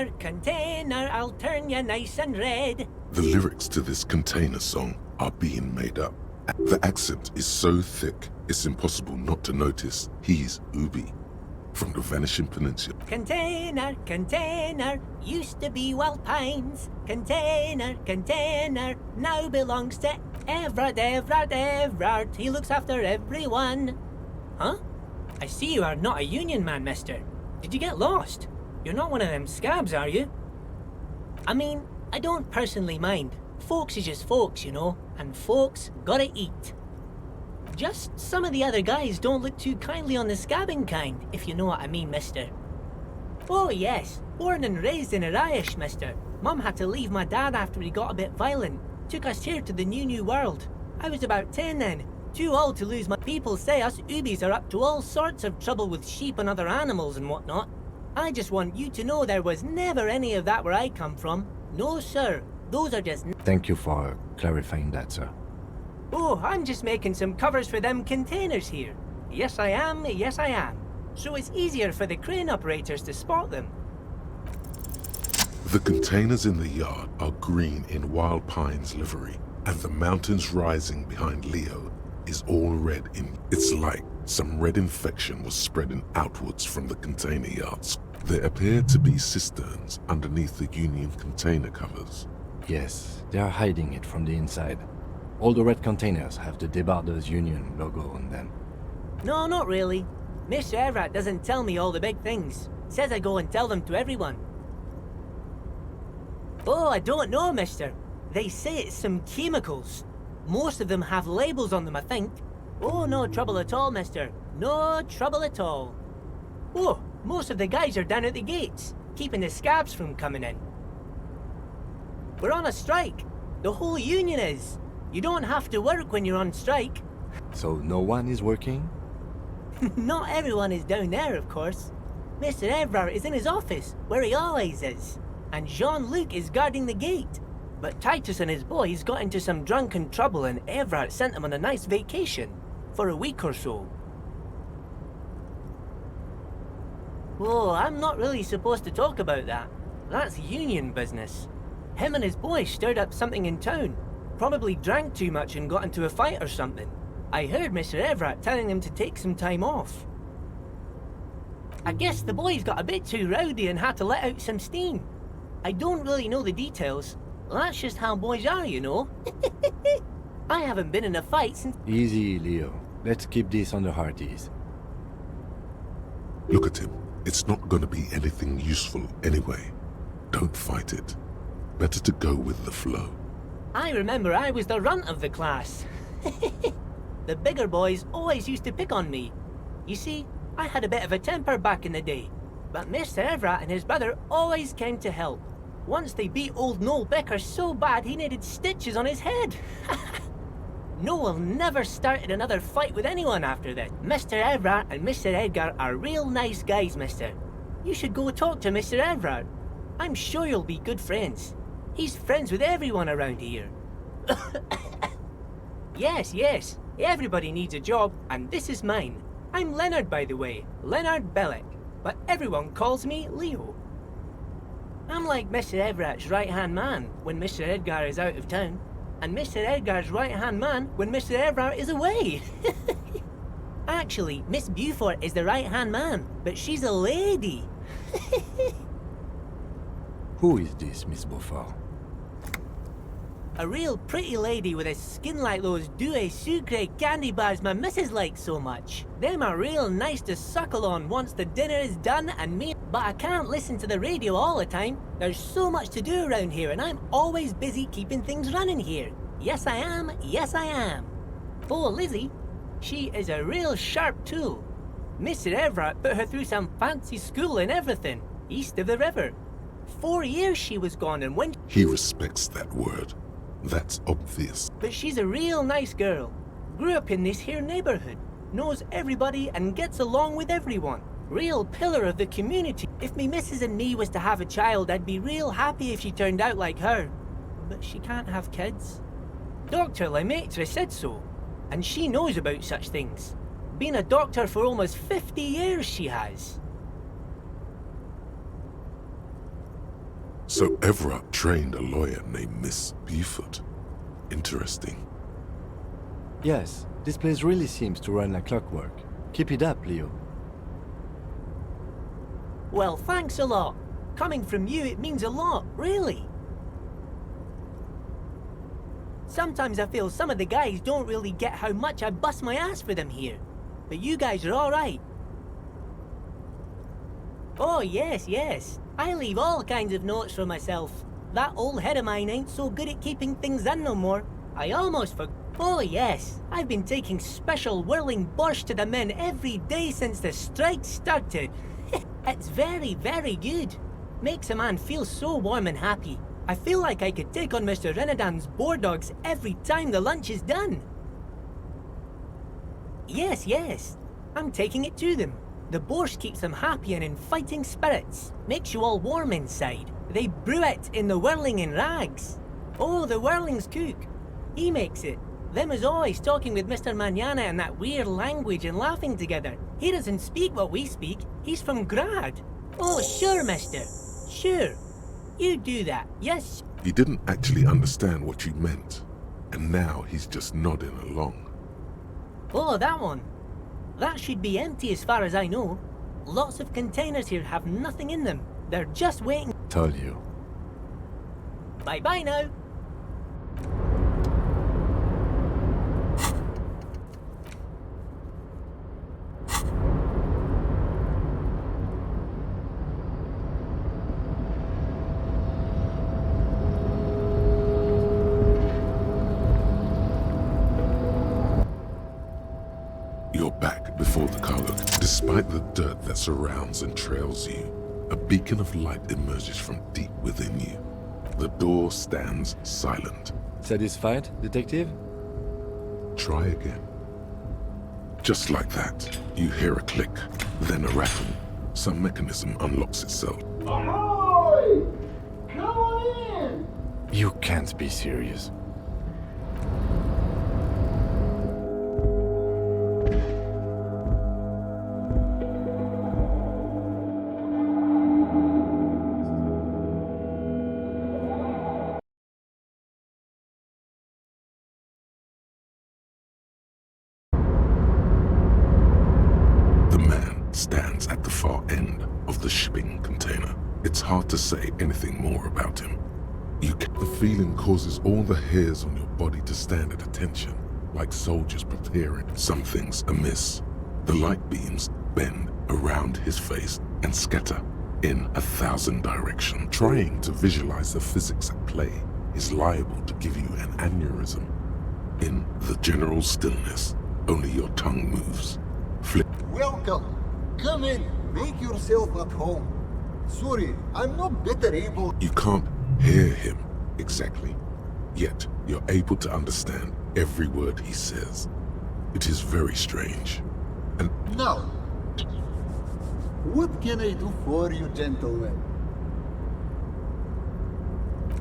Container, container, I'll turn you nice and red. The lyrics to this Container song are being made up. The accent is so thick, it's impossible not to notice he's Ubi from the Vanishing Peninsula. Container, container, used to be Wild Pines. Container, container, now belongs to Everard, Everard, Everard. He looks after everyone. Huh? I see you are not a union man, mister. Did you get lost? You're not one of them scabs, are you? I mean, I don't personally mind. Folks is just folks, you know, and folks gotta eat. Just some of the other guys don't look too kindly on the scabbing kind, if you know what I mean, mister. Oh yes, born and raised in Irish, mister. Mum had to leave my dad after he got a bit violent. Took us here to the new world. I was about 10 then. Too old to lose my... People say us Ubies are up to all sorts of trouble with sheep and other animals and whatnot. I just want you to know there was never any of that where I come from. No, sir. Those are just... Thank you for clarifying that, sir. Oh, I'm just making some covers for them containers here. Yes, I am. Yes, I am. So it's easier for the crane operators to spot them. The containers in the yard are green in Wild Pines livery, and the mountains rising behind Leo is all red in... It's like some red infection was spreading outwards from the container yards. There appear to be cisterns underneath the Union container covers. Yes, they are hiding it from the inside. All the red containers have the Debarders Union logo on them. No, not really. Mr. Everett doesn't tell me all the big things. Says I go and tell them to everyone. Oh, I don't know, mister. They say it's some chemicals. Most of them have labels on them, I think. Oh, no trouble at all, mister. No trouble at all. Oh, most of the guys are down at the gates, keeping the scabs from coming in. We're on a strike. The whole union is. You don't have to work when you're on strike. So no one is working? Not everyone is down there, of course. Mr. Everard is in his office, where he always is. And Jean-Luc is guarding the gate. But Titus and his boys got into some drunken trouble and Everard sent them on a nice vacation. For a week or so. Oh, I'm not really supposed to talk about that. That's union business. Him and his boys stirred up something in town. Probably drank too much and got into a fight or something. I heard Mr. Everett telling them to take some time off. I guess the boys got a bit too rowdy and had to let out some steam. I don't really know the details. That's just how boys are, you know. I haven't been in a fight since... Easy, Leo. Let's keep this on the hearties. Look at him. It's not gonna be anything useful anyway. Don't fight it. Better to go with the flow. I remember I was the runt of the class. The bigger boys always used to pick on me. You see, I had a bit of a temper back in the day, but Mr. Everett and his brother always came to help. Once they beat old Noel Becker so bad he needed stitches on his head. Noel never started another fight with anyone after that. Mr. Everett and Mr. Edgar are real nice guys, mister. You should go talk to Mr. Everett. I'm sure you'll be good friends. He's friends with everyone around here. Yes. Everybody needs a job, and this is mine. I'm Leonard, by the way. Leonard Bellick. But everyone calls me Leo. I'm like Mr. Everett's right-hand man when Mr. Edgar is out of town, and Mr. Edgar's right-hand man when Mr. Everett is away. Actually, Miss Beaufort is the right-hand man, but she's a lady. Who is this, Miss Beaufort? A real pretty lady with a skin like those Douai Sucre candy bars my missus likes so much. Them are real nice to suckle on once the dinner is done and me... But I can't listen to the radio all the time. There's so much to do around here and I'm always busy keeping things running here. Yes I am. Oh, Lizzie, she is a real sharp tool. Mr. Everett put her through some fancy school and everything, east of the river. 4 years she was gone and when... He respects that word. That's obvious. But she's a real nice girl. Grew up in this here neighborhood. Knows everybody and gets along with everyone. Real pillar of the community. If me missus and me was to have a child, I'd be real happy if she turned out like her. But she can't have kids. Dr. Lemaitre said so. And she knows about such things. Been a doctor for almost 50 years she has. So Everett trained a lawyer named Miss Buford. Interesting. Yes, this place really seems to run like clockwork. Keep it up, Leo. Well, thanks a lot. Coming from you, it means a lot, really. Sometimes I feel some of the guys don't really get how much I bust my ass for them here. But you guys are alright. Oh, yes, yes. I leave all kinds of notes for myself. That old head of mine ain't so good at keeping things in no more. I almost forgot. Oh, yes. I've been taking special whirling borscht to the men every day since the strike started. It's very, very good. Makes a man feel so warm and happy. I feel like I could take on Mr. Renadan's boar dogs every time the lunch is done. Yes, yes. I'm taking it to them. The borscht keeps them happy and in fighting spirits. Makes you all warm inside. They brew it in the whirling in rags. Oh, the whirling's cook. He makes it. Them is always talking with Mr. Manana in that weird language and laughing together. He doesn't speak what we speak. He's from Grad. Oh, sure, mister. Sure. You do that, yes? He didn't actually understand what you meant, and now he's just nodding along. Oh, that one. That should be empty as far as I know. Lots of containers here have nothing in them. They're just waiting. Told you. Bye-bye now. You're back before the Karluk. Despite the dirt that surrounds and trails you, a beacon of light emerges from deep within you. The door stands silent. Satisfied, detective? Try again. Just like that, you hear a click, then a rattle. Some mechanism unlocks itself. Ahoy! Come on in! You can't be serious. Stands at the far end of the shipping container. It's hard to say anything more about him. The feeling causes all the hairs on your body to stand at attention, like soldiers preparing. Something's amiss. The light beams bend around his face and scatter in 1,000 directions. Trying to visualize the physics at play is liable to give you an aneurysm. In the general stillness, only your tongue moves. Welcome. Come in. Make yourself at home. Sorry, I'm not better able. You can't hear him exactly, yet you're able to understand every word he says. It is very strange. And Now, what can I do for you, gentlemen?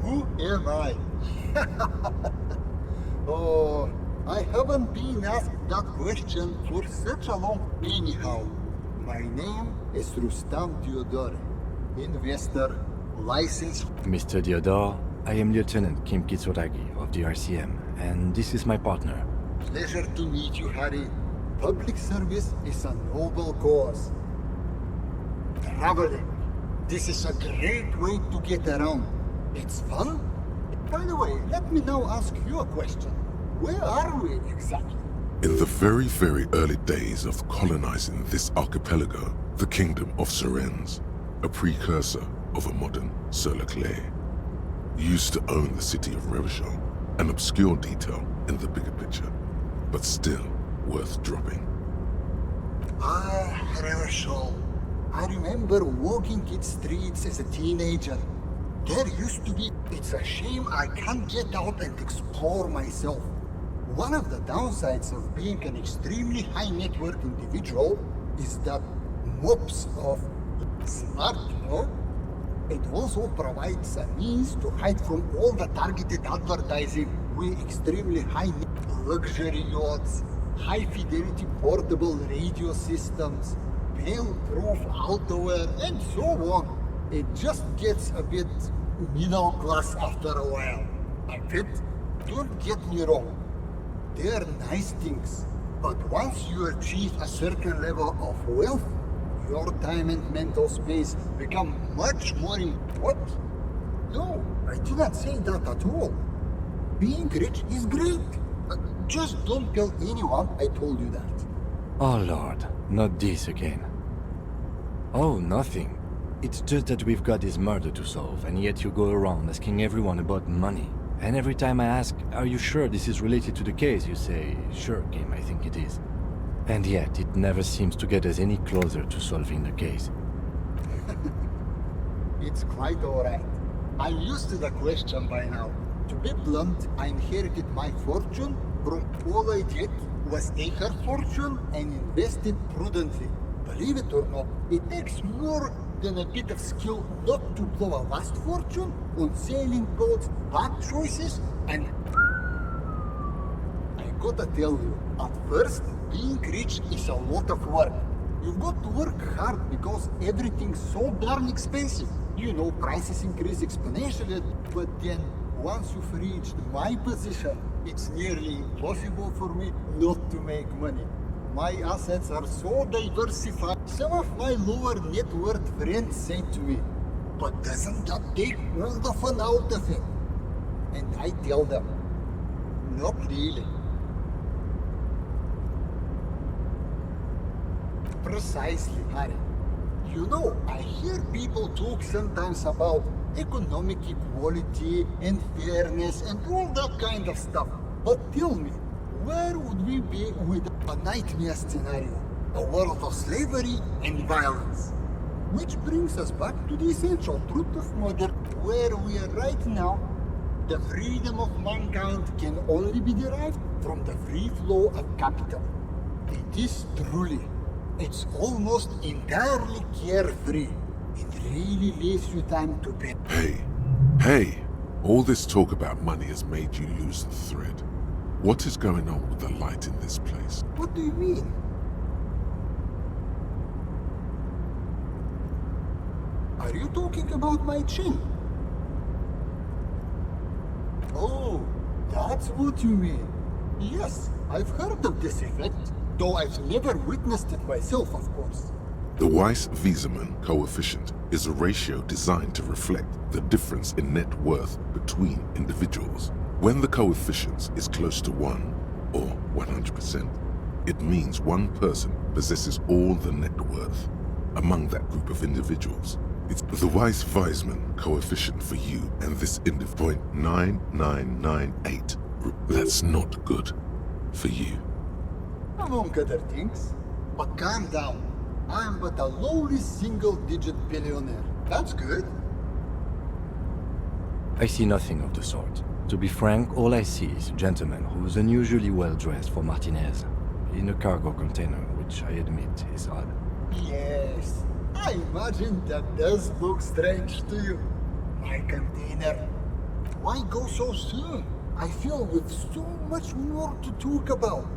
Who am I? Oh, I haven't been asked that question for such a long. Anyhow, my name is Rustam Diodore, investor, licensed. Mr. Diodore, I am Lieutenant Kim Kitsuragi of the RCM, and this is my partner. Pleasure to meet you, Harry. Public service is a noble cause. Traveling. This is a great way to get around. It's fun. By the way, let me now ask you a question. Where are we exactly? in the very, very early days of colonizing this archipelago, the kingdom of Surens, a precursor of a modern Sur-le-Clay, used to own the city of Revachol, an obscure detail in the bigger picture, but still worth dropping. Ah, Revachol. I remember walking its streets as a teenager. There used to be... It's a shame I can't get out and explore myself. One of the downsides of being an extremely high net worth individual is that mobs of smart, you know? It also provides a means to hide from all the targeted advertising with extremely high luxury yachts, high fidelity portable radio systems, fail-proof outerwear, and so on. It just gets a bit middle class after a while. I bet, don't get me wrong, they're nice things. But once you achieve a certain level of wealth, your time and mental space become much more important. No, I didn't say that at all. Being rich is great. Just don't tell anyone I told you that. Oh lord, not this again. Oh, nothing. It's just that we've got this murder to solve, and yet you go around asking everyone about money. And every time I ask, are you sure this is related to the case, you say, sure, Kim, I think it is. And yet, it never seems to get us any closer to solving the case. It's quite alright. I'm used to the question by now. To be blunt, I inherited my fortune from all I did was take her fortune and invest it prudently. Believe it or not, it takes more than a bit of skill not to blow a vast fortune on sailing boats, bad choices, and I gotta tell you, at first, being rich is a lot of work. You've got to work hard because everything's so darn expensive. You know, prices increase exponentially, but then once you've reached my position, it's nearly impossible for me not to make money. My assets are so diversified. Some of my lower net worth friends say to me, but doesn't that take all the fun out of it? And I tell them, not really. Precisely, Harry. You know, I hear people talk sometimes about economic equality and fairness and all that kind of stuff. But tell me, where would we be with a nightmare scenario? A world of slavery and violence. Which brings us back to the essential truth of modern, where we are right now. The freedom of mankind can only be derived from the free flow of capital. It is truly, it's almost entirely carefree. It really leaves you time to pay. Hey, all this talk about money has made you lose the thread. What is going on with the light in this place? What do you mean? Are you talking about my chin? Oh, that's what you mean. Yes, I've heard of this effect, though I've never witnessed it myself, of course. The Weiss-Wieserman coefficient is a ratio designed to reflect the difference in net worth between individuals. When the coefficient is close to 1, or 100%, it means one person possesses all the net worth among that group of individuals. It's the Weiss-Wieserman coefficient for you and this individual 0.9998. That's not good for you. Among other things. But calm down. I'm but a lowly single-digit billionaire. That's good. I see nothing of the sort. To be frank, all I see is a gentleman who's unusually well dressed for Martinez, in a cargo container, which I admit is odd. Yes, I imagine that does look strange to you. My container. Why go so soon? I feel we've so much more to talk about.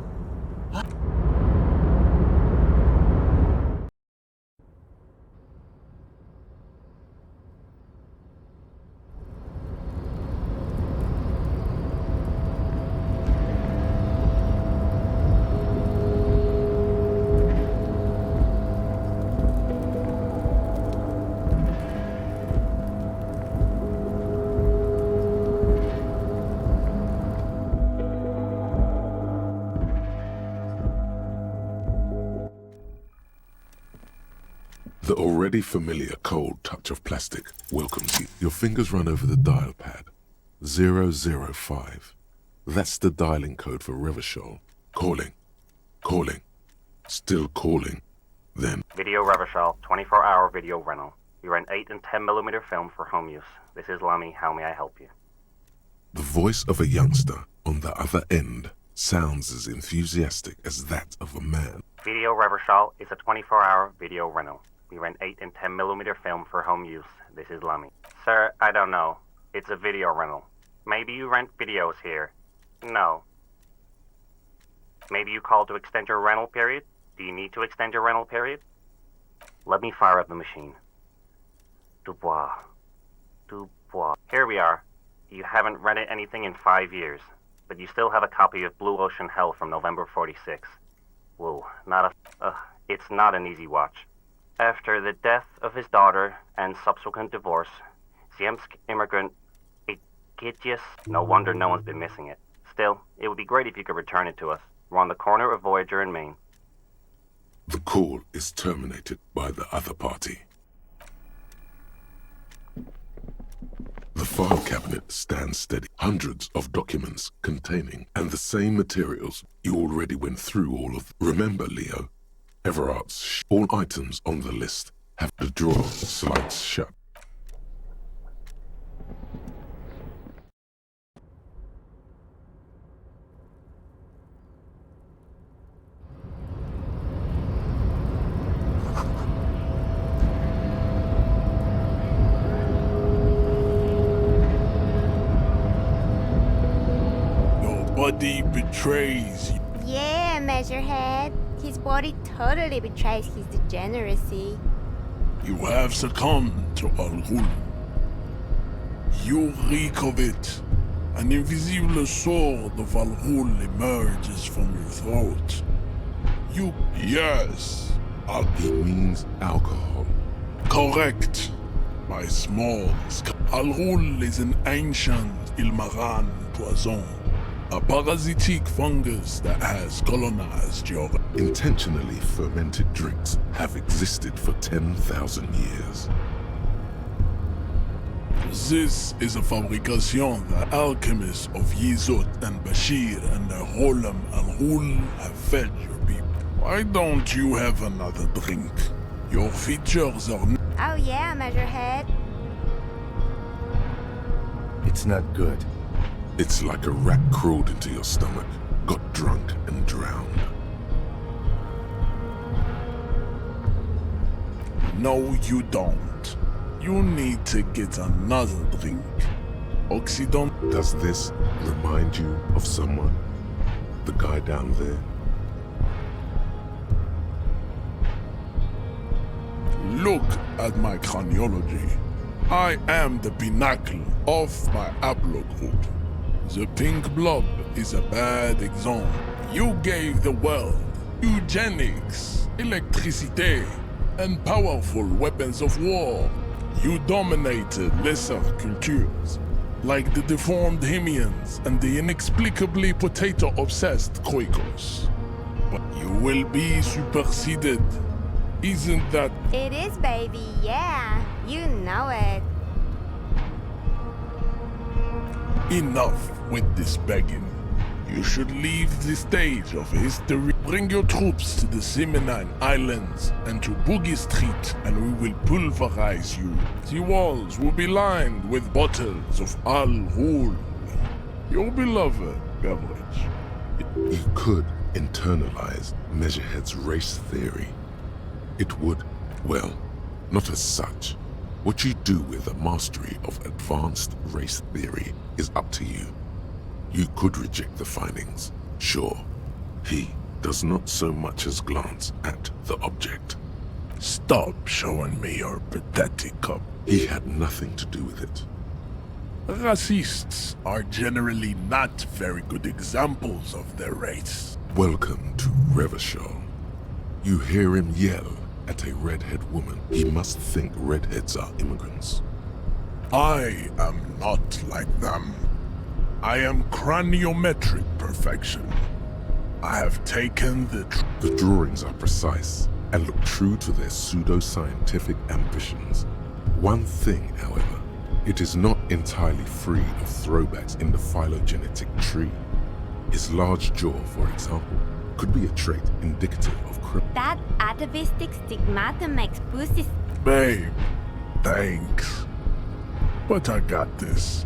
The already familiar cold touch of plastic welcomes you. Your fingers run over the dial pad. 005. That's the dialing code for Revachol. Calling. Calling. Still calling. Then... Video Revachol, 24-hour video rental. We rent 8 and 10mm film for home use. This is Lamy. How may I help you? The voice of a youngster on the other end sounds as enthusiastic as that of a man. Video Revachol is a 24-hour video rental. We rent 8 and 10mm film for home use. This is Lamy. Sir, I don't know. It's a video rental. Maybe you rent videos here. No. Maybe you called to extend your rental period? Do you need to extend your rental period? Let me fire up the machine. Dubois. Elysium4. Here we are. You haven't rented anything in 5 years, but you still have a copy of Blue Ocean Hell from November 46. Whoa, it's not an easy watch. After the death of his daughter and subsequent divorce, Ziemsk immigrant Ikitius, no wonder no one's been missing it. Still, it would be great if you could return it to us. We're on the corner of Voyager and Maine. The call is terminated by the other party. The file cabinet stands steady. Hundreds of documents containing, and the same materials. You already went through all of. Remember, Leo, Everart's all items on the list have the drawer slides shut. Body betrays you. Yeah, Measurehead. His body totally betrays his degeneracy. You have succumbed to Al-Ghul. You reek of it. An invisible sword of Al-Ghul emerges from your throat. Yes. He means alcohol. Correct. My small Al-Ghul is an ancient Ilmaran poison. A parasitic fungus that has colonized your... Intentionally fermented drinks have existed for 10,000 years. This is a fabrication the alchemists of Yizot and Bashir and the Rolam Al-Ghul have fed your people. Why don't you have another drink? Your features are... Oh yeah, Measurehead. It's not good. It's like a rat crawled into your stomach, got drunk and drowned. No, you don't. You need to get another drink. Oxydon. Does this remind you of someone? The guy down there? Look at my craniology. I am the pinnacle of my haplogroup. The pink blob is a bad example. You gave the world eugenics, electricity, and powerful weapons of war. You dominated lesser cultures, like the deformed Hemians and the inexplicably potato-obsessed Quakers. But you will be superseded. Isn't that... It is, baby, yeah. You know it. Enough with this begging. You should leave the stage of history. Bring your troops to the Seminine Islands and to Boogie Street, and we will pulverize you. The walls will be lined with bottles of Al-Ghul, your beloved beverage. You could internalize Measurehead's race theory. It would, well, not as such. What you do with a mastery of advanced race theory is up to you. You could reject the findings, sure. He does not so much as glance at the object. Stop showing me your pathetic cup. He had nothing to do with it. Racists are generally not very good examples of their race. Welcome to Revachol. You hear him yell at a redhead woman. He must think redheads are immigrants. I am not like them. I am craniometric perfection. I have taken The drawings are precise and look true to their pseudo-scientific ambitions. One thing, however, it is not entirely free of throwbacks in the phylogenetic tree. His large jaw, for example, could be a trait indicative of That atavistic stigmata makes pussies. Babe, thanks. But I got this.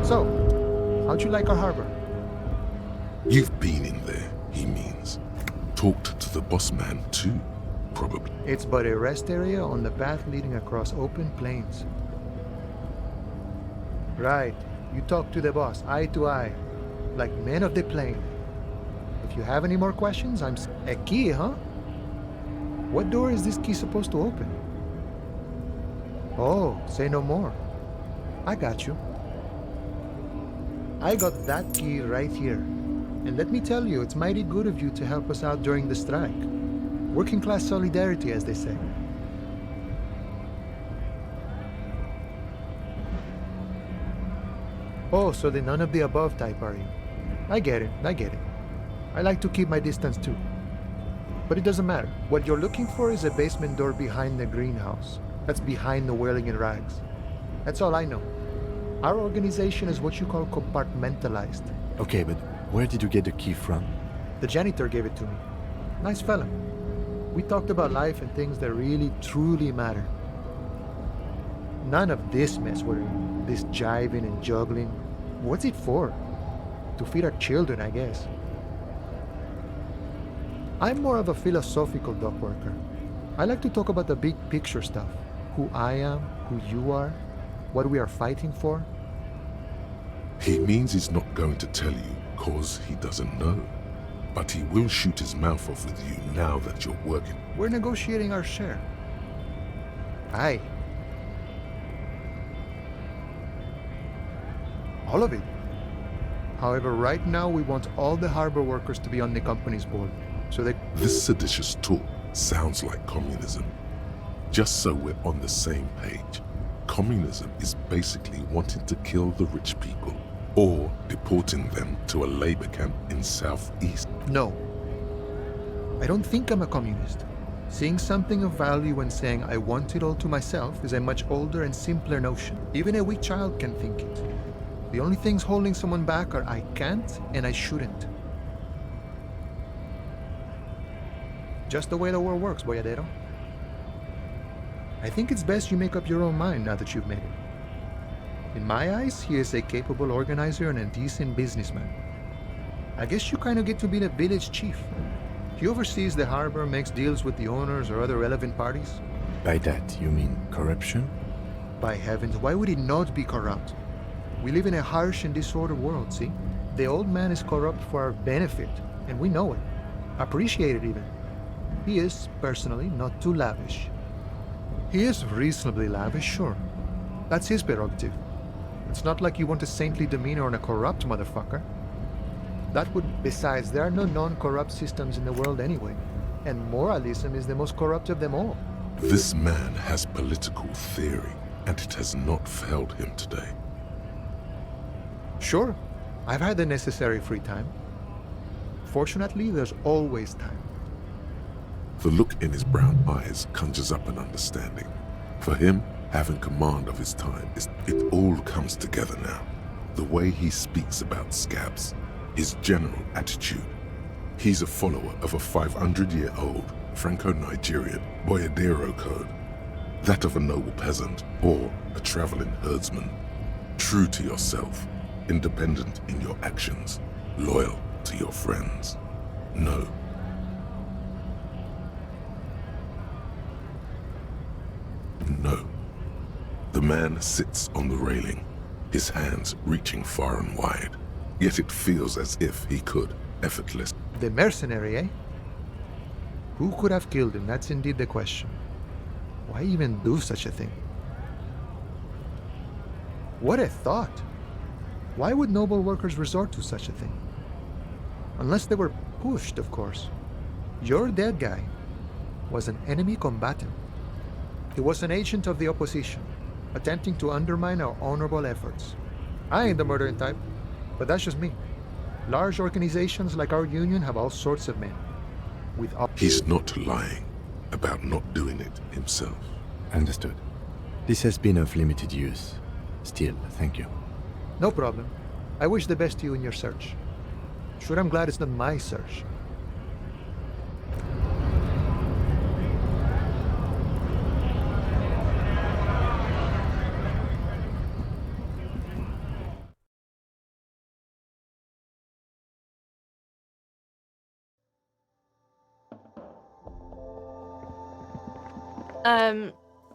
So, how'd you like our harbor? You've been in there, he means. Talked to the boss man too. probably. It's but a rest area on the path leading across open plains. Right. You talk to the boss, eye to eye, like men of the plain. If you have any more questions, A key, huh? What door is this key supposed to open? Oh, say no more. I got you. I got that key right here. And let me tell you, it's mighty good of you to help us out during the strike. Working class solidarity, as they say. Oh, so the none of the above type, are you? I get it. I like to keep my distance too. But it doesn't matter. What you're looking for is a basement door behind the greenhouse. That's behind the whirling in rags. That's all I know. Our organization is what you call compartmentalized. Okay, but where did you get the key from? The janitor gave it to me. Nice fella. We talked about life and things that really, truly matter. None of this mess with this jiving and juggling. What's it for? To feed our children, I guess. I'm more of a philosophical dock worker. I like to talk about the big picture stuff. Who I am, who you are, what we are fighting for. He means he's not going to tell you cause he doesn't know. But he will shoot his mouth off with you now that you're working. We're negotiating our share. Aye. All of it. However, right now we want all the harbor workers to be on the company's board. So they... This seditious talk sounds like communism. Just so we're on the same page, communism is basically wanting to kill the rich people or deporting them to a labor camp in Southeast. No. I don't think I'm a communist. Seeing something of value and saying I want it all to myself is a much older and simpler notion. Even a weak child can think it. The only things holding someone back are I can't and I shouldn't. Just the way the world works, boyadero. I think it's best you make up your own mind now that you've made it. In my eyes, he is a capable organizer and a decent businessman. I guess you kind of get to be the village chief. He oversees the harbor, makes deals with the owners or other relevant parties. By that, you mean corruption? By heavens, why would he not be corrupt? We live in a harsh and disordered world, see? The old man is corrupt for our benefit, and we know it. Appreciate it even. He is, personally, not too lavish. He is reasonably lavish, sure. That's his prerogative. It's not like you want a saintly demeanor on a corrupt motherfucker. That would... Besides, there are no non-corrupt systems in the world anyway. And moralism is the most corrupt of them all. This man has political theory, and it has not failed him today. Sure, I've had the necessary free time. Fortunately, there's always time. The look in his brown eyes conjures up an understanding. For him, having command of his time, it all comes together now. The way he speaks about scabs, his general attitude. He's a follower of a 500-year-old Franco-Nigerian boyadero code. That of a noble peasant or a traveling herdsman. True to yourself, independent in your actions, loyal to your friends. No. No. The man sits on the railing, his hands reaching far and wide. Yet it feels as if he could, effortless. The mercenary, eh? Who could have killed him? That's indeed the question. Why even do such a thing? What a thought! Why would noble workers resort to such a thing? Unless they were pushed, of course. Your dead guy was an enemy combatant. He was an agent of the opposition, attempting to undermine our honorable efforts. I ain't the murdering type, but that's just me. Large organizations like our union have all sorts of men. He's not lying about not doing it himself. Understood. This has been of limited use. Still, thank you. No problem. I wish the best to you in your search. Sure, I'm glad it's not my search.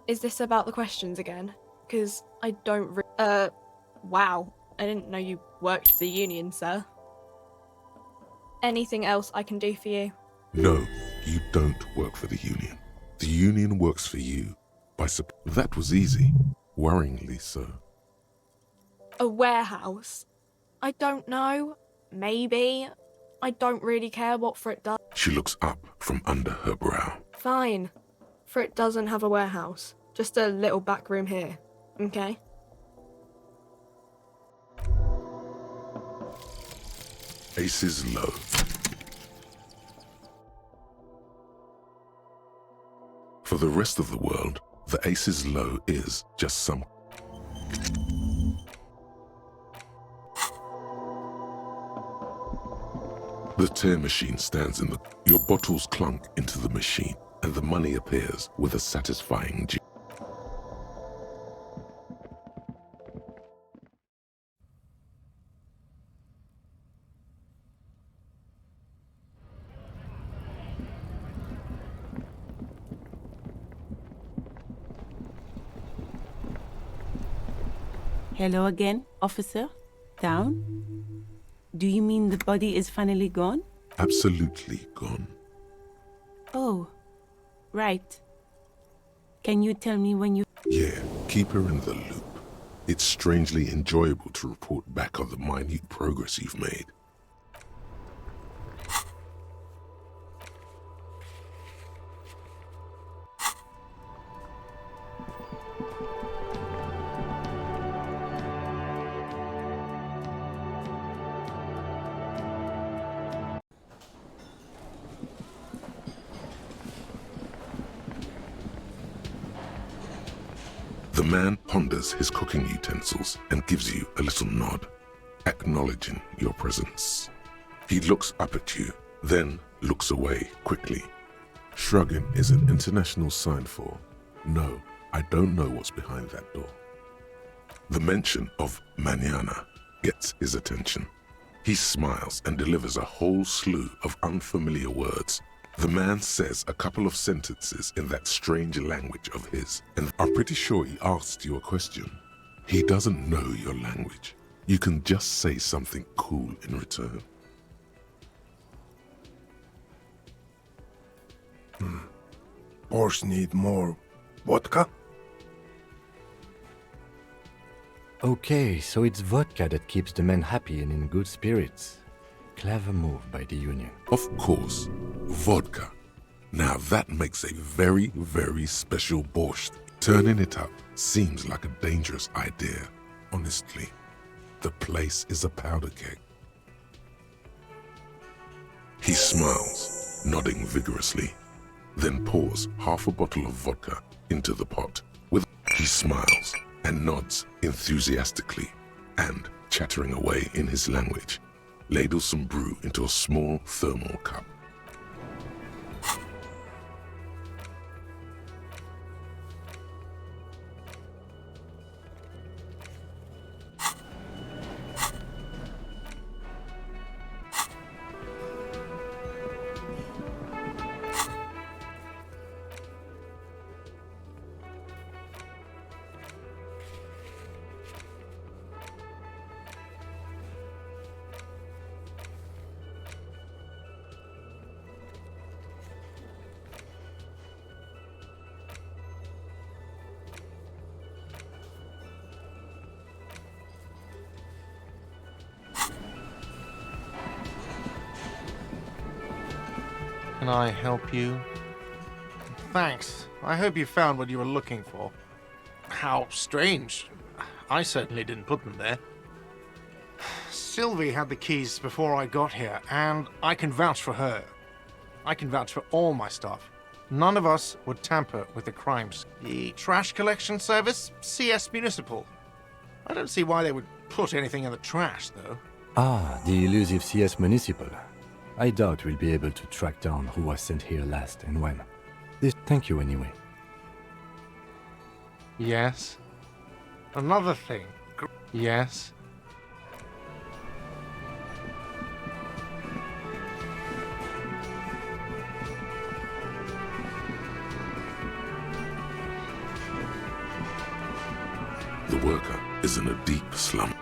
Is this about the questions again? Because I don't wow. I didn't know you worked for the Union, sir. Anything else I can do for you? No, you don't work for the Union. The Union works for you. That was easy. Worryingly so. A warehouse? I don't know. Maybe. I don't really care what Frit does. She looks up from under her brow. Fine. Frit doesn't have a warehouse. Just a little back room here. Okay? Aces low. For the rest of the world, the Aces low is just some... The tear machine stands in the... Your bottles clunk into the machine, and the money appears with a satisfying jingle. Hello again, officer. Down? Do you mean the body is finally gone? Absolutely gone. Oh, right. Can you tell me when you... Yeah, keep her in the loop. It's strangely enjoyable to report back on the minute progress you've made. The man ponders his cooking utensils and gives you a little nod, acknowledging your presence. He looks up at you, then looks away quickly. Shrugging is an international sign for, no, I don't know what's behind that door. The mention of mañana gets his attention. He smiles and delivers a whole slew of unfamiliar words. The man says a couple of sentences in that strange language of his, and I'm pretty sure he asked you a question. He doesn't know your language. You can just say something cool in return. Boss need more vodka? Okay, so it's vodka that keeps the men happy and in good spirits. Clever move by the Union. Of course, vodka. Now that makes a very, very special borscht. Turning it up seems like a dangerous idea, honestly. The place is a powder keg. He smiles, nodding vigorously, then pours half a bottle of vodka into the pot. He smiles and nods enthusiastically, and, chattering away in his language, ladles some brew into a small thermal cup. Can I help you? Thanks. I hope you found what you were looking for. How strange. I certainly didn't put them there. Sylvie had the keys before I got here, and I can vouch for her. I can vouch for all my staff. None of us would tamper with the crimes. The trash collection service, CS Municipal. I don't see why they would put anything in the trash, though. Ah, the elusive CS Municipal. I doubt we'll be able to track down who was sent here last and when. Thank you anyway. Yes. Another thing. Yes. worker is in a deep slump.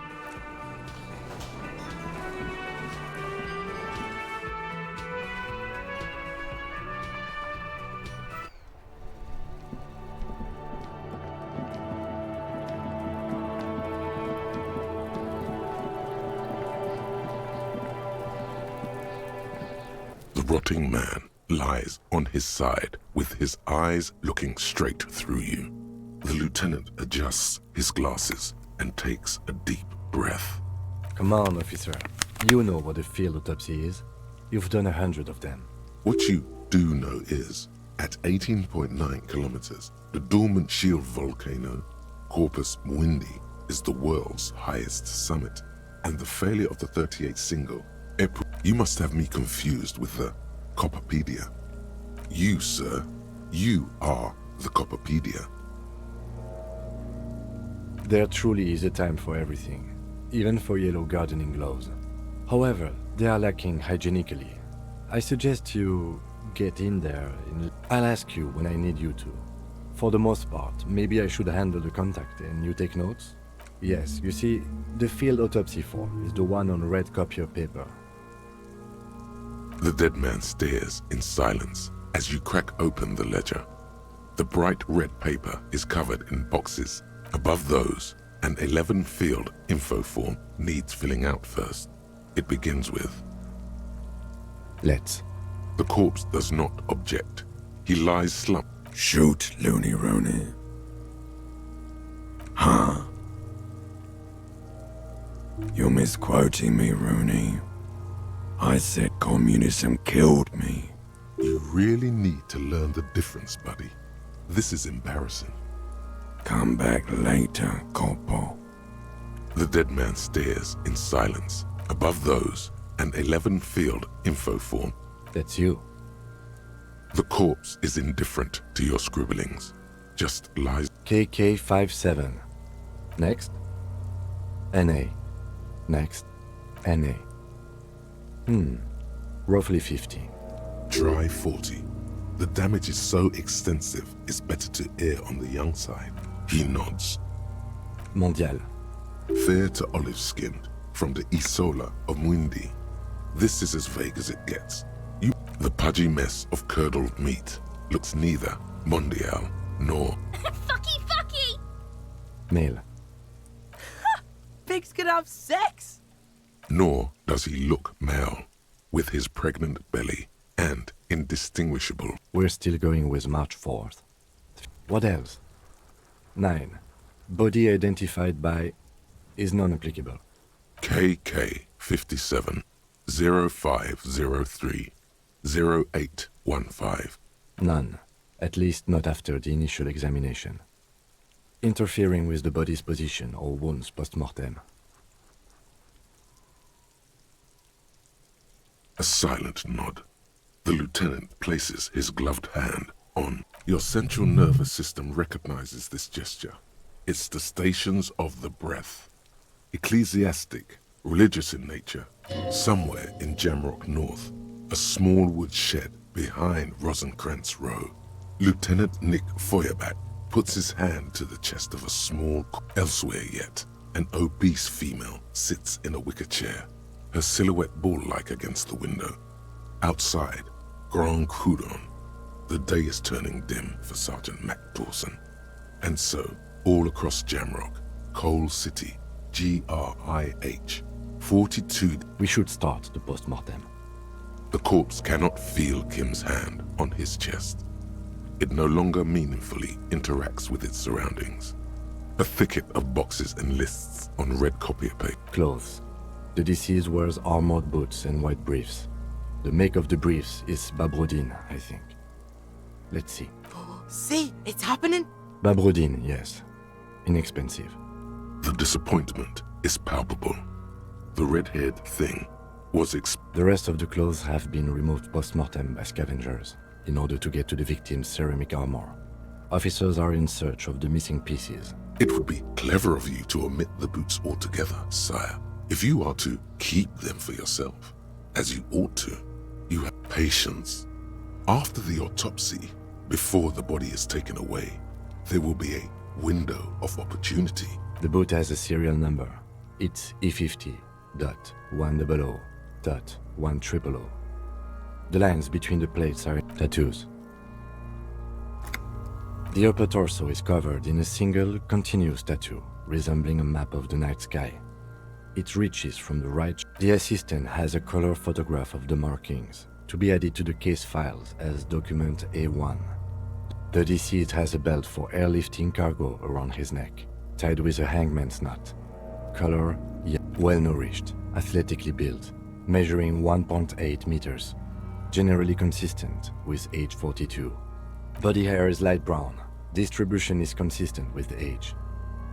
The rotting man lies on his side with his eyes looking straight through you. The lieutenant adjusts his glasses and takes a deep breath. Come on, officer. You know what a field autopsy is. You've done 100 of them. What you do know is, at 18.9 kilometers, the dormant shield volcano, Corpus Mundi, is the world's highest summit, and the failure of the 38 single, you must have me confused with the Copperpedia. You, sir, you are the Copperpedia. There truly is a time for everything, even for yellow gardening gloves. However, they are lacking hygienically. I suggest you get in there. I'll ask you when I need you to. For the most part, maybe I should handle the contact and you take notes? Yes, you see, the field autopsy form is the one on red copier paper. The dead man stares in silence as you crack open the ledger. The bright red paper is covered in boxes. Above those, an 11-field info form needs filling out first. It begins with, Let's. The corpse does not object. He lies slumped. Shoot, Looney Rooney. Huh? You're misquoting me, Rooney. I said communism killed me. You really need to learn the difference, buddy. This is embarrassing. Come back later, Corpo. The dead man stares in silence. Above those, an 11-field info form. That's you. The corpse is indifferent to your scribblings. Just lies. KK57. Next. NA. Next. NA. Roughly 50. Dry 40. The damage is so extensive, it's better to err on the young side. He nods. Mondial. Fair to olive-skinned, from the Isola of Mundi. This is as vague as it gets. The pudgy mess of curdled meat looks neither mondial nor Fucky! Male. Pigs can have sex! Nor does he look male, with his pregnant belly and indistinguishable. We're still going with March 4th. What else? 9. Body identified by is non-applicable. KK57 0503 0815. None. At least not after the initial examination. Interfering with the body's position or wounds post-mortem. A silent nod. The lieutenant places his gloved hand on. Your central nervous system recognizes this gesture. It's the stations of the breath. Ecclesiastic, religious in nature. Somewhere in Jamrock North, a small wood shed behind Rosencrantz Row. Lieutenant Nick Feuerbach puts his hand to the chest of a small. Elsewhere yet, an obese female sits in a wicker chair, her silhouette bull-like against the window. Outside, Grand Coudon. The day is turning dim for Sergeant Mac Dawson. And so, all across Jamrock, Coal City, GRIH, 42. We should start the post-mortem. The corpse cannot feel Kim's hand on his chest. It no longer meaningfully interacts with its surroundings. A thicket of boxes and lists on red copier paper. Clothes. The deceased wears armored boots and white briefs. The make of the briefs is Babrodine, I think. Let's see. See, it's happening. Babrodine, yes. Inexpensive. The disappointment is palpable. The red-haired thing was The rest of the clothes have been removed post-mortem by scavengers in order to get to the victim's ceramic armor. Officers are in search of the missing pieces. It would be clever of you to omit the boots altogether, sire. If you are to keep them for yourself, as you ought to, you have patience. After the autopsy, before the body is taken away, there will be a window of opportunity The boot has a serial number. It's E50.100.100. The lines between the plates are tattoos. The upper torso is covered in a single, continuous tattoo, resembling a map of the night sky. It reaches from the right. The assistant has a color photograph of the markings, to be added to the case files as document A1. The deceased has a belt for airlifting cargo around his neck, tied with a hangman's knot. Color, well-nourished, athletically built, measuring 1.8 meters, generally consistent with age 42. Body hair is light brown. Distribution is consistent with age.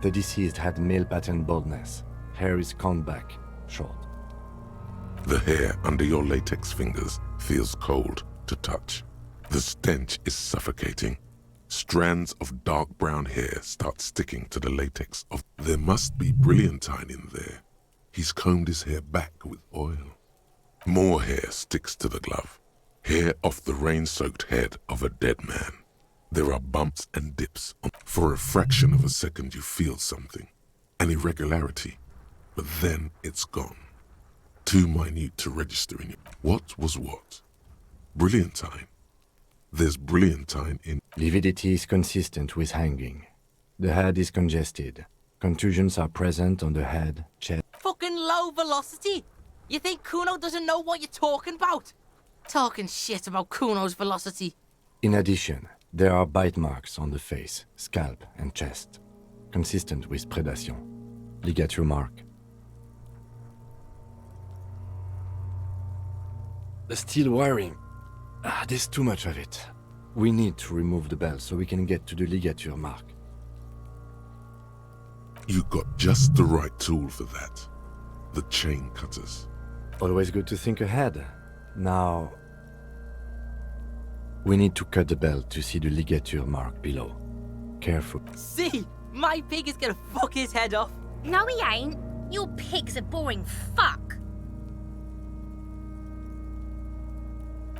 The deceased had male pattern baldness. Hair is combed back, short. The hair under your latex fingers feels cold to touch. The stench is suffocating. Strands of dark brown hair start sticking to the latex of... There must be brilliantine in there. He's combed his hair back with oil. More hair sticks to the glove. Hair off the rain-soaked head of a dead man. There are bumps and dips. For a fraction of a second you feel something. An irregularity. But then it's gone. Too minute to register in you. What was what? Brilliantine. There's brilliantine in... Lividity is consistent with hanging. The head is congested. Contusions are present on the head, chest... Fucking low velocity! You think Kuno doesn't know what you're talking about? Talking shit about Kuno's velocity. In addition, there are bite marks on the face, scalp, and chest, consistent with predation. Ligature mark. The steel wiring. There's too much of it. We need to remove the belt so we can get to the ligature mark. You got just the right tool for that. The chain cutters. Always good to think ahead. Now... we need to cut the belt to see the ligature mark below. Careful. See? My pig is gonna fuck his head off. No, he ain't. Your pig's a boring fuck.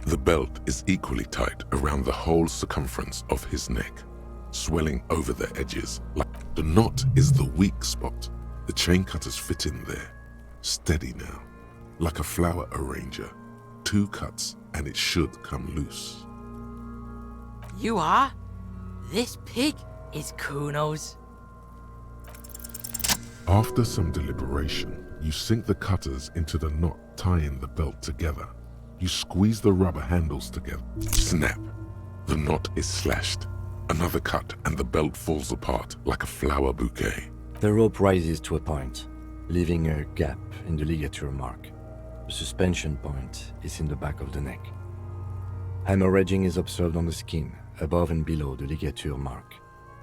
The belt is equally tight around the whole circumference of his neck, swelling over the edges. The knot is the weak spot. The chain cutters fit in there. Steady now, like a flower arranger. 2 cuts and it should come loose. You are? This pig is Kuno's. After some deliberation, you sink the cutters into the knot tying the belt together. You squeeze the rubber handles together. Snap. The knot is slashed. Another cut and the belt falls apart like a flower bouquet. The rope rises to a point, leaving a gap in the ligature mark. The suspension point is in the back of the neck. Hemorrhaging is observed on the skin, above and below the ligature mark.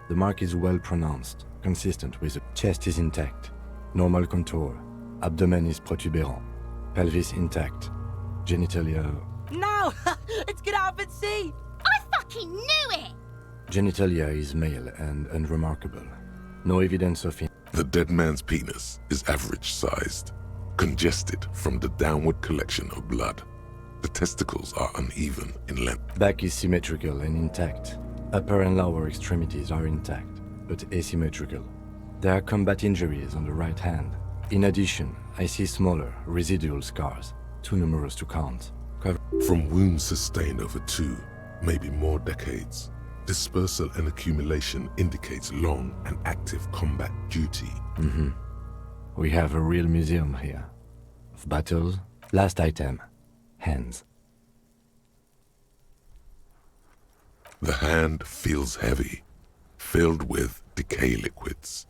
The mark is well pronounced, consistent with the chest is intact, normal contour, abdomen is protuberant, pelvis intact, genitalia... No! Let's get out and see! I fucking knew it! Genitalia is male and unremarkable. No evidence of... The dead man's penis is average-sized, congested from the downward collection of blood. The testicles are uneven in length. Back is symmetrical and intact. Upper and lower extremities are intact, but asymmetrical. There are combat injuries on the right hand. In addition, I see smaller, residual scars, too numerous to count. From wounds sustained over 2, maybe more decades, dispersal and accumulation indicates long and active combat duty. We have a real museum here. Of battles. Last item. Hands. The hand feels heavy, filled with decay liquids,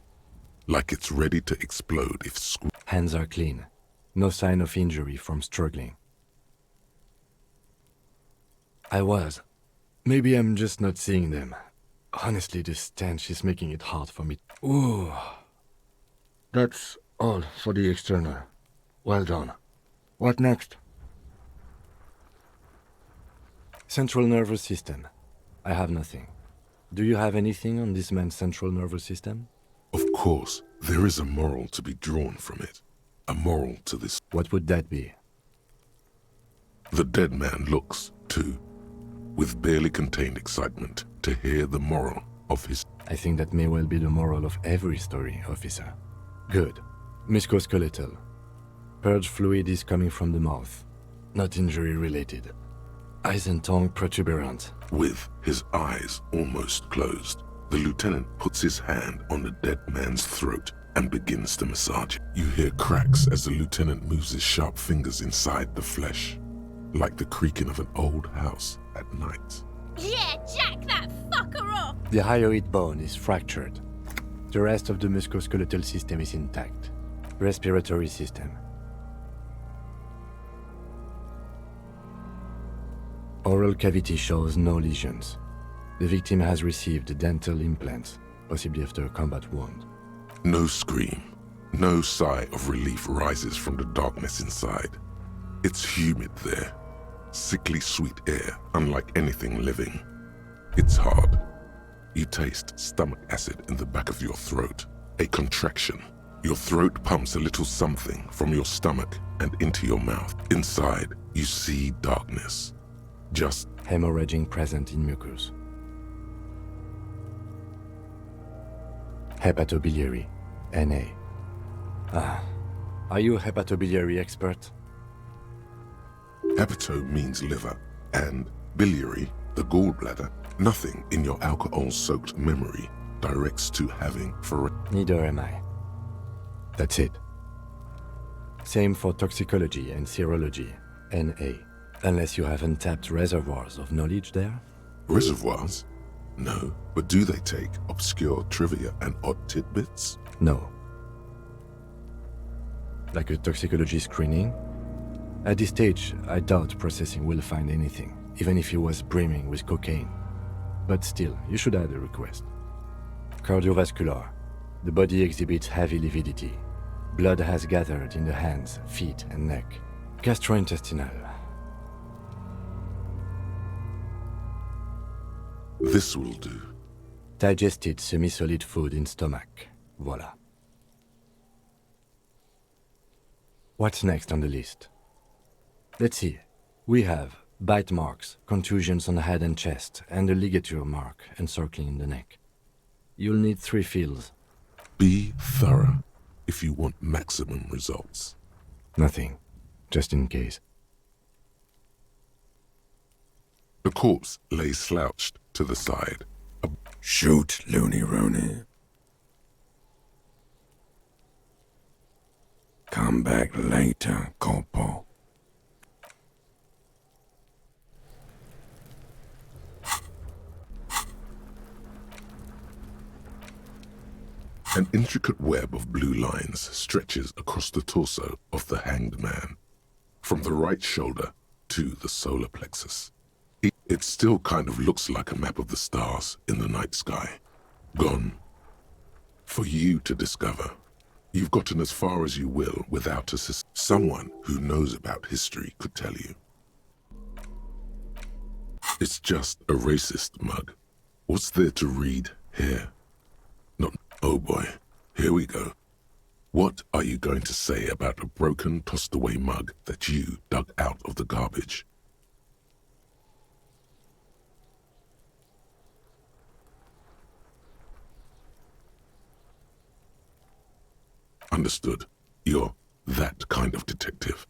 like it's ready to explode if Hands are clean. No sign of injury from struggling. Maybe I'm just not seeing them. Honestly, this stench is making it hard for me. Ooh. That's all for the external. Well done. What next? Central nervous system. I have nothing. Do you have anything on this man's central nervous system? Of course, there is a moral to be drawn from it. A moral to this. What would that be? The dead man looks, too, with barely contained excitement to hear the moral of his... I think that may well be the moral of every story, officer. Good. Musculoskeletal. Purge fluid is coming from the mouth. Not injury-related. Eyes and tongue protuberant. With his eyes almost closed, the lieutenant puts his hand on the dead man's throat and begins to massage it. You hear cracks as the lieutenant moves his sharp fingers inside the flesh, like the creaking of an old house at night. Yeah, jack that fucker up! The hyoid bone is fractured. The rest of the musculoskeletal system is intact. Respiratory system. Oral cavity shows no lesions. The victim has received dental implants, possibly after a combat wound. No scream, no sigh of relief rises from the darkness inside. It's humid there. Sickly sweet air, unlike anything living. It's hard. You taste stomach acid in the back of your throat. A contraction. Your throat pumps a little something from your stomach and into your mouth. Inside, you see darkness. Just hemorrhaging present in mucus. Hepatobiliary, NA. Are you a hepatobiliary expert? Hepato means liver, and biliary, the gallbladder. Nothing in your alcohol-soaked memory directs to having for. Neither am I. That's it. Same for toxicology and serology, NA. Unless you have untapped reservoirs of knowledge there? Reservoirs? No, but do they take obscure trivia and odd tidbits? No. Like a toxicology screening? At this stage, I doubt processing will find anything, even if he was brimming with cocaine. But still, you should add a request. Cardiovascular. The body exhibits heavy lividity. Blood has gathered in the hands, feet, and neck. Gastrointestinal. This will do. Digested semi-solid food in stomach. Voila. What's next on the list? Let's see. We have bite marks, contusions on the head and chest, and a ligature mark encircling the neck. You'll need 3 feels. Be thorough if you want maximum results. Nothing. Just in case. The corpse lay slouched to the side. Shoot, Looney Rooney. Come back later, Corporal. An intricate web of blue lines stretches across the torso of the hanged man, from the right shoulder to the solar plexus. It still kind of looks like a map of the stars in the night sky. Gone. For you to discover. You've gotten as far as you will without assistance. Someone who knows about history could tell you. It's just a racist mug. What's there to read here? Not. Oh boy, here we go. What are you going to say about a broken, tossed-away mug that you dug out of the garbage? Understood. You're that kind of detective.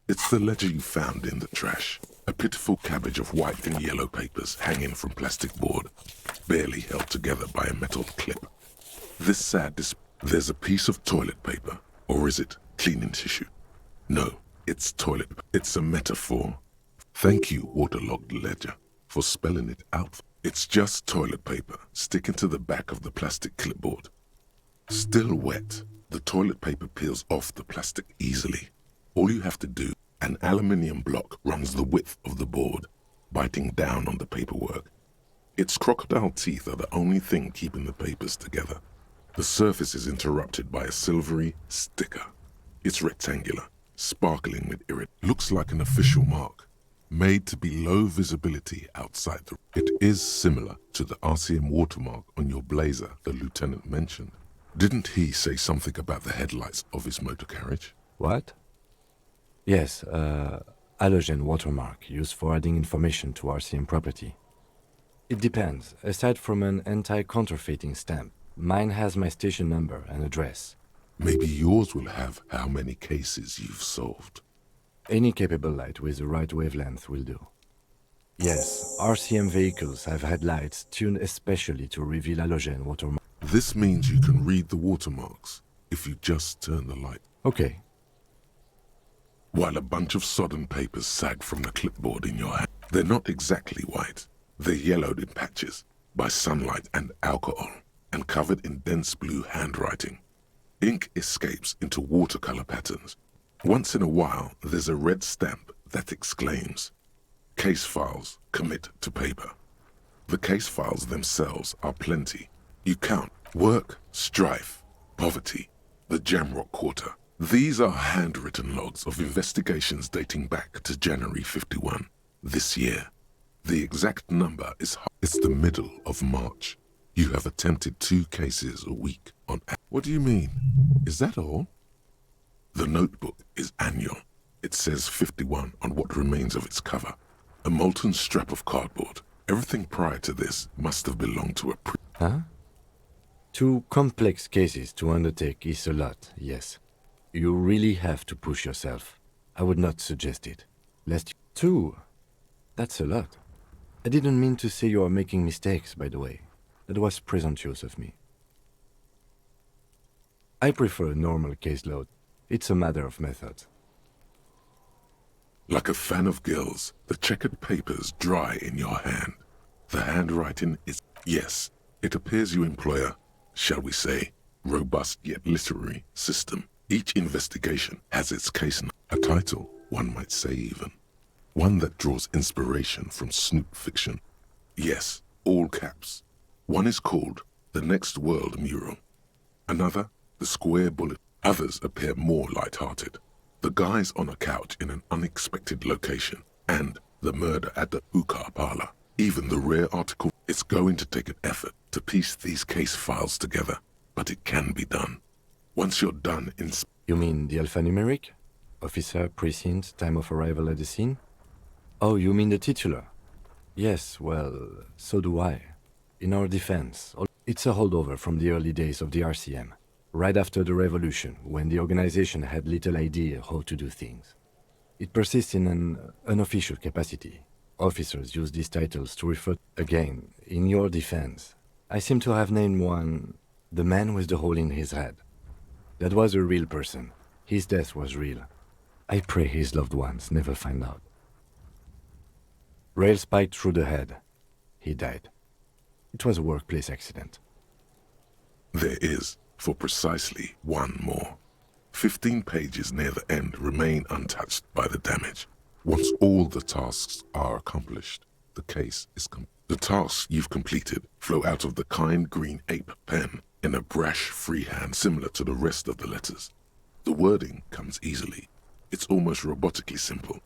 It's the ledger you found in the trash. A pitiful cabbage of white and yellow papers hanging from plastic board, barely held together by a metal clip. This sad there's a piece of toilet paper, or is it cleaning tissue? No, it's toilet. It's a metaphor. Thank you, waterlogged ledger, for spelling it out. It's just toilet paper sticking to the back of the plastic clipboard. Still wet, the toilet paper peels off the plastic easily. All you have to do, an aluminium block runs the width of the board, biting down on the paperwork. Its crocodile teeth are the only thing keeping the papers together. The surface is interrupted by a silvery sticker. It's rectangular, sparkling with iridescent. Looks like an official mark, made to be low visibility outside the... It is similar to the RCM watermark on your blazer the lieutenant mentioned. Didn't he say something about the headlights of his motor carriage? What? Yes, halogen watermark used for adding information to RCM property. It depends. Aside from an anti-counterfeiting stamp, mine has my station number and address. Maybe yours will have how many cases you've solved. Any capable light with the right wavelength will do. Yes, RCM vehicles have headlights tuned especially to reveal halogen watermark. This means you can read the watermarks if you just turn the light. Okay. While a bunch of sodden papers sag from the clipboard in your hand, they're not exactly white. They're yellowed in patches by sunlight and alcohol, and covered in dense blue handwriting. Ink escapes into watercolor patterns. Once in a while, there's a red stamp that exclaims, "Case files, commit to paper." The case files themselves are plenty. You count work, strife, poverty, the Jamrock Quarter. These are handwritten logs of investigations dating back to January 51, this year. The exact number is it's the middle of March. You have attempted 2 cases a week on. What do you mean? Is that all? The notebook is annual. It says 51 on what remains of its cover. A molten strap of cardboard. Everything prior to this must have belonged to a Huh? 2 complex cases to undertake is a lot, yes. You really have to push yourself. I would not suggest it. Lest 2. That's a lot. I didn't mean to say you are making mistakes, by the way. That was presumptuous of me. I prefer a normal caseload. It's a matter of method. Like a fan of gills, the checkered papers dry in your hand. The handwriting is, yes, it appears you employ a, shall we say, robust yet literary system. Each investigation has its case, a title, one might say even. One that draws inspiration from snoop fiction. Yes, all caps. One is called The Next World Mural. Another, The Square Bullet. Others appear more light-hearted. The guys on a couch in an unexpected location, and the murder at the hookah parlor. Even the rare article. It's going to take an effort to piece these case files together, but it can be done. Once you're done in... You mean the alphanumeric? Officer, precinct, time of arrival at the scene? Oh, you mean the titular? Yes, well, so do I. In our defense, it's a holdover from the early days of the RCM, right after the revolution, when the organization had little idea how to do things. It persists in an unofficial capacity. Officers use these titles to refer... Again, in your defense, I seem to have named one, the man with the hole in his head. That was a real person. His death was real. I pray his loved ones never find out. Rail spiked through the head. He died. It was a workplace accident. There is, for precisely one more. 15 pages near the end remain untouched by the damage. Once all the tasks are accomplished, the case is the tasks you've completed flow out of the kind green ape pen in a brash freehand similar to the rest of the letters. The wording comes easily. It's almost robotically simple.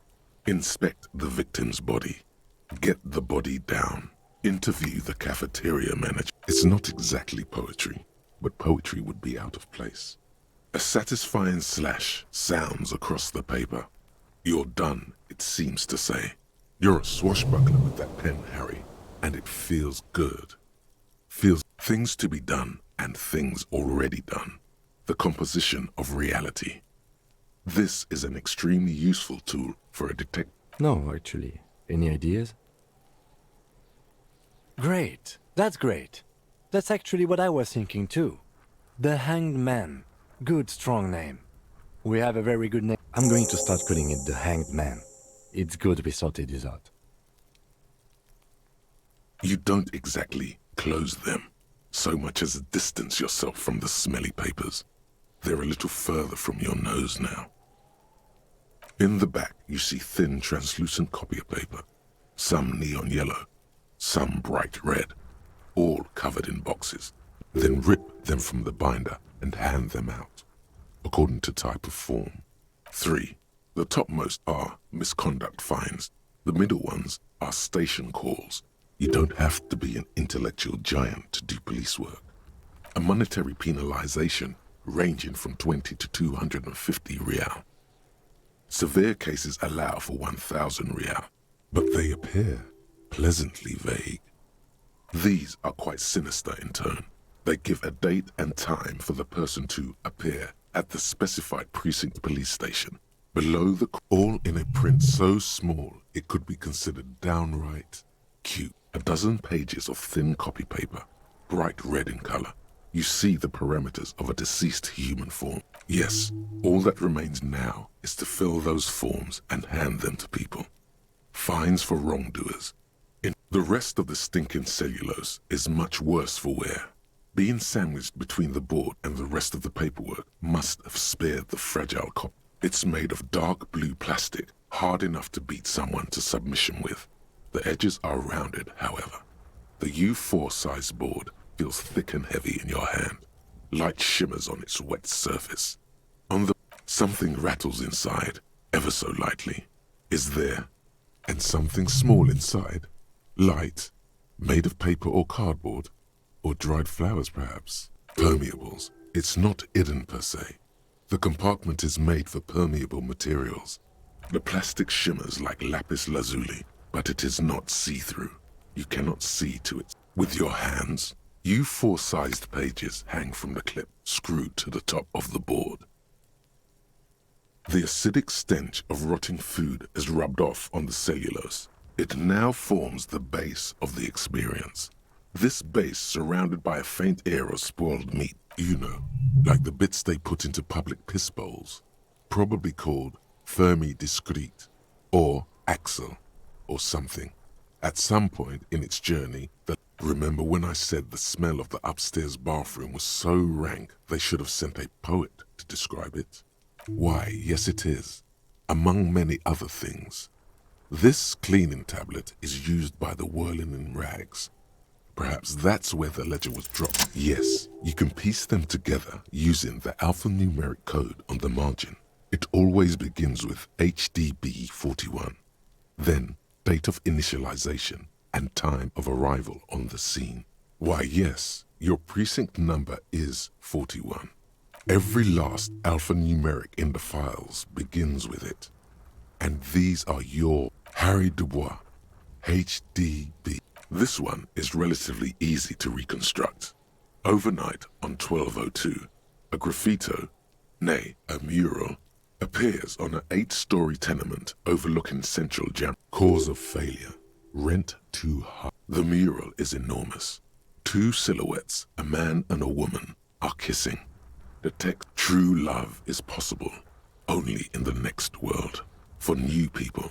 Inspect the victim's body. Get the body down. Interview the cafeteria manager. It's not exactly poetry, but poetry would be out of place. A satisfying slash sounds across the paper. You're done, it seems to say. You're a swashbuckler with that pen, Harry, and it feels good. Feels things to be done and things already done. The composition of reality. This is an extremely useful tool for a detective. No, actually. Any ideas? Great. That's great. That's actually what I was thinking too. The Hanged Man. Good, strong name. We have a very good name. I'm going to start calling it the Hanged Man. It's good we sorted this out. You don't exactly close them, so much as distance yourself from the smelly papers. They're a little further from your nose now. In the back, you see thin, translucent copier paper, some neon yellow, some bright red, all covered in boxes. Then rip them from the binder and hand them out, according to type of form. 3. The topmost are misconduct fines. The middle ones are station calls. You don't have to be an intellectual giant to do police work. A monetary penalization ranging from 20 to 250 real. Severe cases allow for 1,000 real, but they appear pleasantly vague. These are quite sinister in tone. They give a date and time for the person to appear at the specified precinct police station. Below the all in a print so small it could be considered downright cute. A dozen pages of thin copy paper, bright red in color. You see the parameters of a deceased human form. Yes, all that remains now is to fill those forms and hand them to people. Fines for wrongdoers. The rest of the stinking cellulose is much worse for wear. Being sandwiched between the board and the rest of the paperwork must have spared the fragile copy. It's made of dark blue plastic, hard enough to beat someone to submission with. The edges are rounded, however. The U4 size board feels thick and heavy in your hand. Light shimmers on its wet surface. Something rattles inside, ever so lightly. Is there? And something small inside. Light, made of paper or cardboard, or dried flowers perhaps. Permeables. It's not hidden per se. The compartment is made for permeable materials. The plastic shimmers like lapis lazuli, but it is not see-through. You cannot see to it. With your hands, U4-sized pages hang from the clip screwed to the top of the board. The acidic stench of rotting food is rubbed off on the cellulose. It now forms the base of the experience. This base surrounded by a faint air of spoiled meat, you know, like the bits they put into public piss bowls, probably called Fermi discrete, or axle, or something. At some point in its journey, remember when I said the smell of the upstairs bathroom was so rank they should have sent a poet to describe it? Why, yes it is, among many other things. This cleaning tablet is used by the whirling in rags. Perhaps that's where the ledger was dropped. Yes, you can piece them together using the alphanumeric code on the margin. It always begins with HDB41, then date of initialization and time of arrival on the scene. Why yes, your precinct number is 41. Every last alphanumeric in the files begins with it. And these are your Harry Dubois, HDB. This one is relatively easy to reconstruct. Overnight on 1202, a graffito, nay, a mural, appears on an 8-story tenement overlooking central Jam. Cause of failure, rent too high. The mural is enormous. 2 silhouettes, a man and a woman, are kissing. The text, true love is possible, only in the next world. For new people,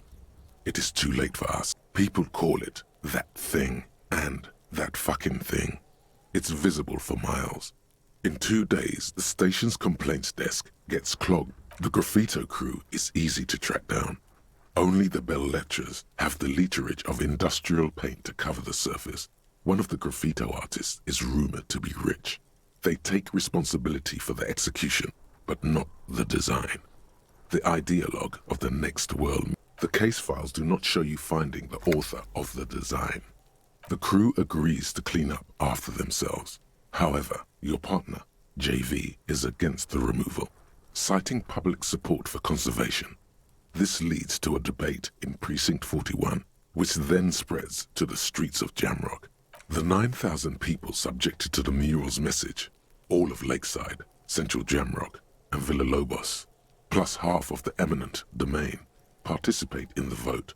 it is too late for us. People call it that thing and that fucking thing. It's visible for miles. In 2 days, the station's complaints desk gets clogged. The graffito crew is easy to track down. Only the bell lectures have the literage of industrial paint to cover the surface. One of the graffito artists is rumored to be rich. They take responsibility for the execution, but not the design. The ideologue of the next world. The case files do not show you finding the author of the design. The crew agrees to clean up after themselves. However, your partner, JV, is against the removal, citing public support for conservation. This leads to a debate in Precinct 41, which then spreads to the streets of Jamrock. The 9,000 people subjected to the mural's message, all of Lakeside, Central Jamrock, and Villalobos, plus half of the eminent domain, participate in the vote.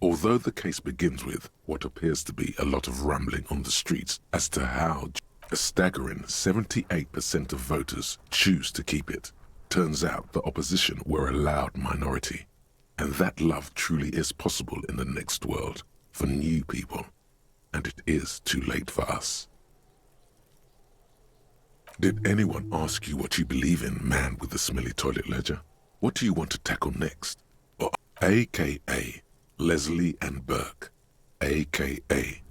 Although the case begins with what appears to be a lot of rambling on the streets as to how a staggering 78% of voters choose to keep it, turns out the opposition were a loud minority, and that love truly is possible in the next world for new people, and it is too late for us. Did anyone ask you what you believe in, man with the smelly toilet ledger? What do you want to tackle next? Or AKA Leslie and Burke, AKA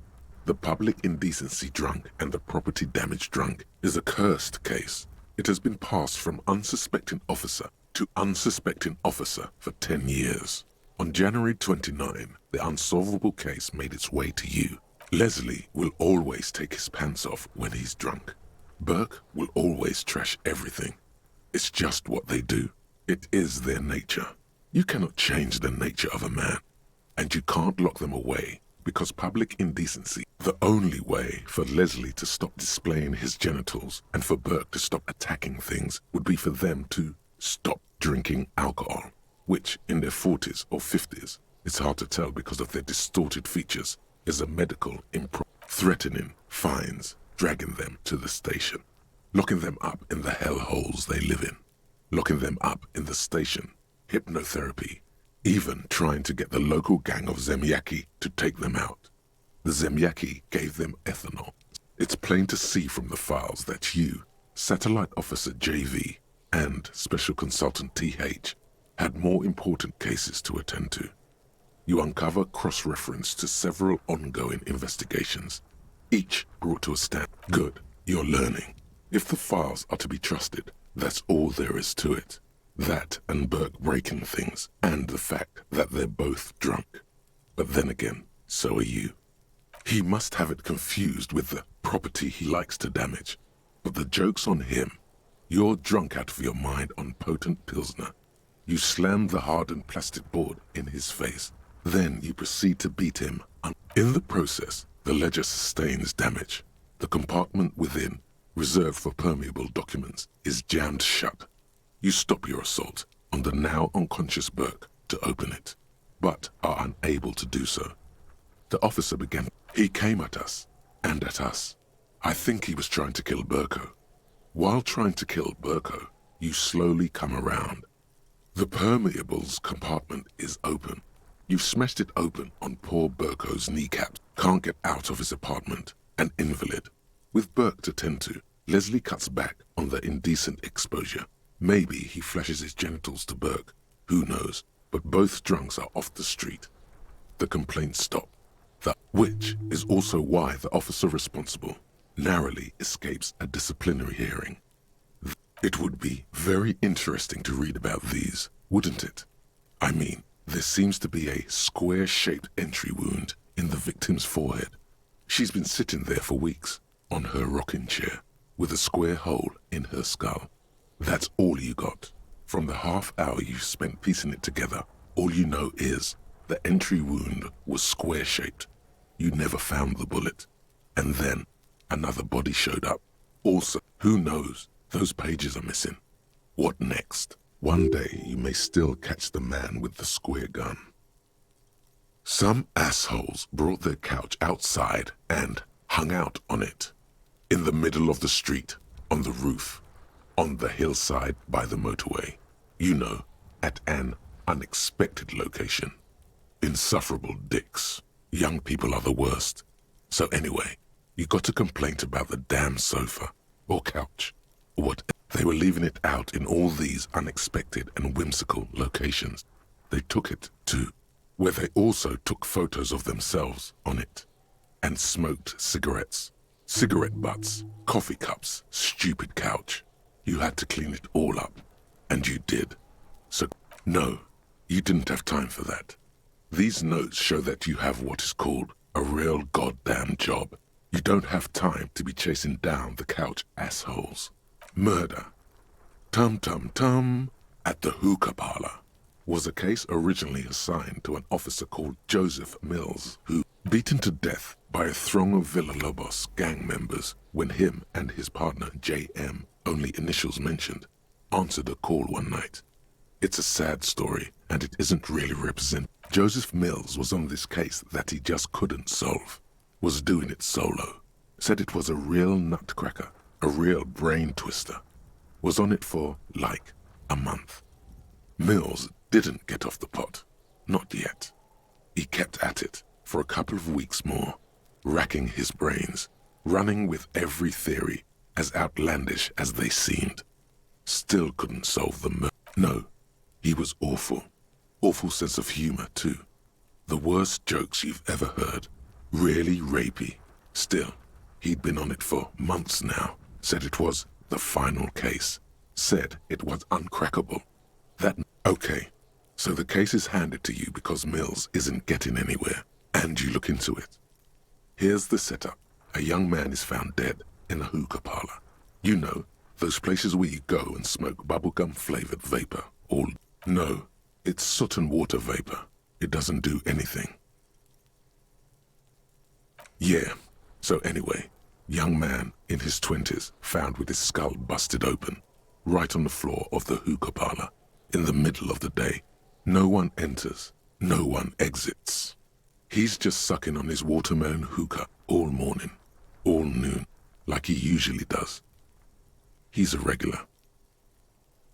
the public indecency drunk and the property damage drunk, is a cursed case. It has been passed from unsuspecting officer to unsuspecting officer for 10 years. On January 29, the unsolvable case made its way to you. Leslie will always take his pants off when he's drunk. Burke will always trash everything. It's just what they do. It is their nature. You cannot change the nature of a man, and you can't lock them away because public indecency. The only way for Leslie to stop displaying his genitals and for Burke to stop attacking things would be for them to stop drinking alcohol, which in their 40s or 50s, it's hard to tell because of their distorted features, is a medical threatening fines, dragging them to the station, locking them up in the hellholes they live in, locking them up in the station, hypnotherapy, even trying to get the local gang of Zemyaki to take them out. The Zemyaki gave them ethanol. It's plain to see from the files that you, Satellite Officer JV, and Special Consultant TH, had more important cases to attend to. You uncover cross-reference to several ongoing investigations, each brought to a stand. Good, you're learning. If the files are to be trusted, that's all there is to it. That and Burke breaking things, and the fact that they're both drunk. But then again, so are you. He must have it confused with the property he likes to damage. But the joke's on him. You're drunk out of your mind on potent Pilsner. You slam the hardened plastic board in his face. Then you proceed to beat him. In the process, the ledger sustains damage. The compartment within, reserved for permeable documents, is jammed shut. You stop your assault on the now unconscious Burke to open it, but are unable to do so. The officer began. He came at us, and at us. I think he was trying to kill Burko. While trying to kill Burko, you slowly come around. The permeables compartment is open. You've smashed it open on poor Burko's kneecaps. Can't get out of his apartment. An invalid. With Burke to tend to, Leslie cuts back on the indecent exposure. Maybe he flashes his genitals to Burke. Who knows? But both drunks are off the street. The complaints stop. Which is also why the officer responsible narrowly escapes a disciplinary hearing. It would be very interesting to read about these, wouldn't it? I mean, there seems to be a square-shaped entry wound in the victim's forehead. She's been sitting there for weeks, on her rocking chair, with a square hole in her skull. That's all you got. From the half hour you spent piecing it together, all you know is the entry wound was square-shaped. You never found the bullet. And then another body showed up. Also, who knows? Those pages are missing. What next? One day you may still catch the man with the square gun. Some assholes brought their couch outside and hung out on it. In the middle of the street, on the roof, on the hillside by the motorway. You know, at an unexpected location. Insufferable dicks. Young people are the worst. So anyway, you got a complaint about the damn sofa, or couch, or what. They were leaving it out in all these unexpected and whimsical locations. They took it to where they also took photos of themselves on it, and smoked cigarettes, cigarette butts, coffee cups, stupid couch. You had to clean it all up, and you did. So, no, you didn't have time for that. These notes show that you have what is called a real goddamn job. You don't have time to be chasing down the couch assholes. Murder. Tum-tum-tum at the hookah parlor was a case originally assigned to an officer called Joseph Mills, who, beaten to death by a throng of Villalobos gang members when him and his partner J.M., only initials mentioned, answered a call one night. It's a sad story, and it isn't really represented. Joseph Mills was on this case that he just couldn't solve, was doing it solo, said it was a real nutcracker, a real brain twister, was on it for, like, a month. Mills didn't get off the pot, not yet. He kept at it for a couple of weeks more, racking his brains, running with every theory, as outlandish as they seemed. Still couldn't solve the murder. No, he was awful. Awful sense of humor, too. The worst jokes you've ever heard. Really rapey. Still, he'd been on it for months now. Said it was the final case. Said it was uncrackable. Okay, so the case is handed to you because Mills isn't getting anywhere, and you look into it. Here's the setup. A young man is found dead in a hookah parlor. You know, those places where you go and smoke bubblegum-flavored vapor. No, It's soot and water vapor. It doesn't do anything. Yeah, so anyway, young man in his 20s found with his skull busted open, right on the floor of the hookah parlor, in the middle of the day. No one enters, no one exits. He's just sucking on his watermelon hookah all morning, all noon, like he usually does. He's a regular.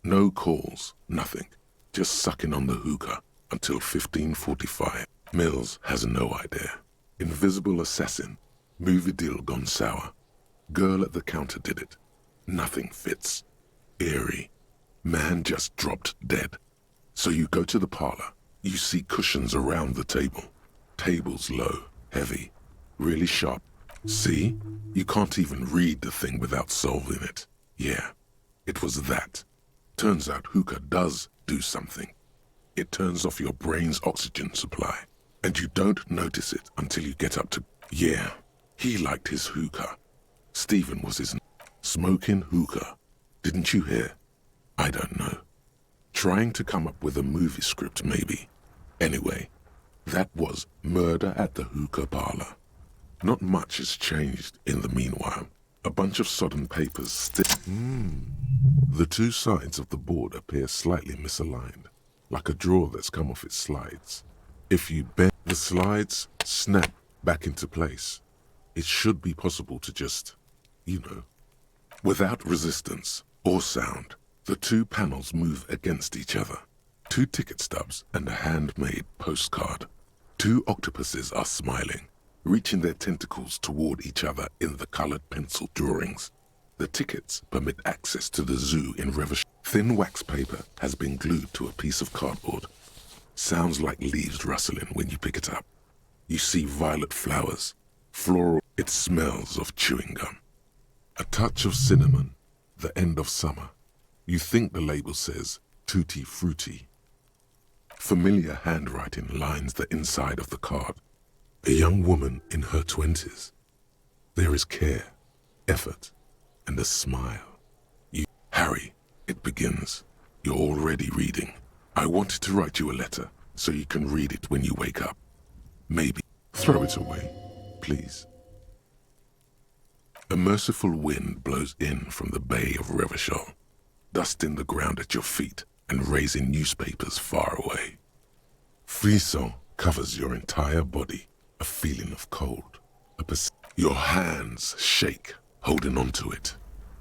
No calls, nothing, just sucking on the hookah until 15:45. Mills has no idea. Invisible assassin, movie deal gone sour. Girl at the counter did it. Nothing fits. Eerie. Man just dropped dead. So you go to the parlor. You see cushions around the table. Tables low, heavy, really sharp. See? You can't even read the thing without solving it. Yeah, it was that. Turns out hookah does do something. It turns off your brain's oxygen supply. And you don't notice it until you get up to... Yeah, he liked his hookah. Stephen was his... Smoking hookah. Didn't you hear? I don't know. Trying to come up with a movie script, maybe. Anyway, that was murder at the hookah parlor. Not much has changed in the meanwhile. A bunch of sodden papers still... The two sides of the board appear slightly misaligned, like a drawer that's come off its slides. If you bend the slides, snap back into place. It should be possible to just, without resistance or sound, the two panels move against each other. Two ticket stubs and a handmade postcard. Two octopuses are smiling, reaching their tentacles toward each other in the colored pencil drawings. The tickets permit access to the zoo in Revachol. Thin wax paper has been glued to a piece of cardboard. Sounds like leaves rustling when you pick it up. You see violet flowers, floral. It smells of chewing gum. A touch of cinnamon, the end of summer. You think the label says tutti frutti. Familiar handwriting lines the inside of the card. A young woman in her 20s. There is care, effort, and a smile. Harry, it begins. You're already reading. I wanted to write you a letter so you can read it when you wake up. Maybe throw it away, please. A merciful wind blows in from the bay of Revachol, dusting the ground at your feet and raising newspapers far away. Frisson covers your entire body, a feeling of cold. Your hands shake, holding onto it.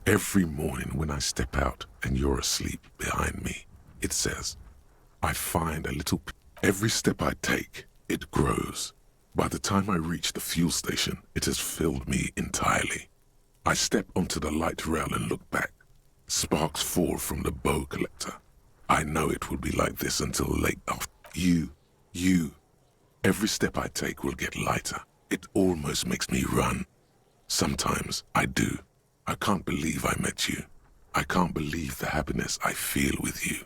Every morning when I step out and you're asleep behind me, it says, I find a little... Every step I take, it grows. By the time I reach the fuel station, it has filled me entirely. I step onto the light rail and look back. Sparks fall from the bow collector. I know it will be like this until late after. You. Every step I take will get lighter. It almost makes me run. Sometimes I do. I can't believe I met you. I can't believe the happiness I feel with you.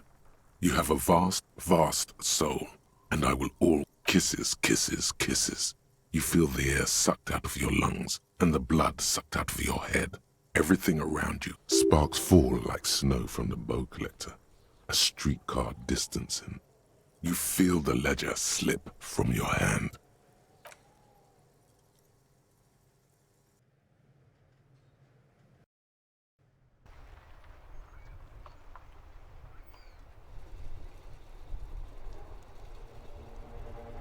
You have a vast, vast soul, and I will all kisses, kisses, kisses. You feel the air sucked out of your lungs and the blood sucked out of your head. Everything around you. Sparks fall like snow from the bow collector. A streetcar distancing. You feel the ledger slip from your hand.